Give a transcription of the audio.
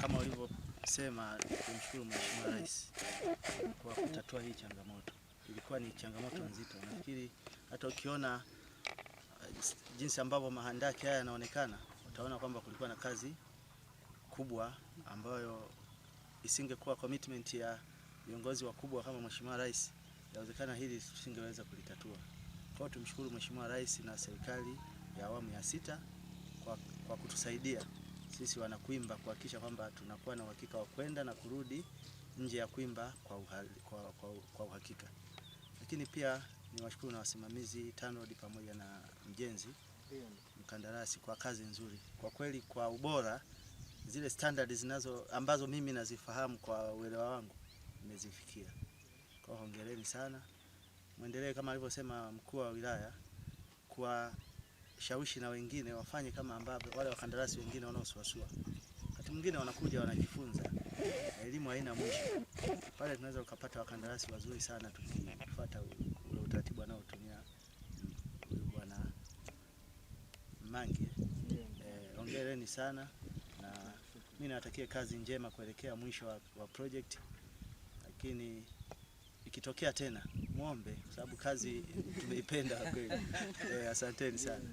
kama ulivyosema, tumshukuru Mheshimiwa Rais kwa kutatua hii changamoto. Ilikuwa ni changamoto nzito. Nafikiri hata ukiona jinsi ambavyo mahandaki haya yanaonekana, utaona kwamba kulikuwa na kazi kubwa ambayo isingekuwa commitment ya viongozi wakubwa kama Mheshimiwa Rais, inawezekana hili tusingeweza kulitatua. Kwa hiyo tumshukuru Mheshimiwa Rais na serikali ya awamu ya 6 kwa kutusaidia sisi wanakwimba kuhakikisha kwamba tunakuwa na uhakika wa kwenda na kurudi nje ya Kwimba kwa uhakika. Lakini pia niwashukuru na wasimamizi TANROADS pamoja na mjenzi mkandarasi kwa kazi nzuri. Kwa kweli kwa ubora, zile standards ambazo mimi nazifahamu kwa uelewa wangu nimezifikia. Kwa hongereni sana. Muendelee kama alivyosema mkuu wa wilaya, kwa shawishi na wengine wafanye kama ambavyo wale wakandarasi wengine wanaosuasua. Wakati mwingine wanakuja wanajifunza. Elimu haina mwisho. Pale tunaweza kupata wakandarasi wazuri sana tukifuata ule utaratibu anaotumia Bwana Mange. Hongereni sana na mimi nawatakia kazi njema kuelekea mwisho wa project. Lakini ikitokea tena muombe, kwa sababu kazi tumeipenda kweli. Asanteni sana.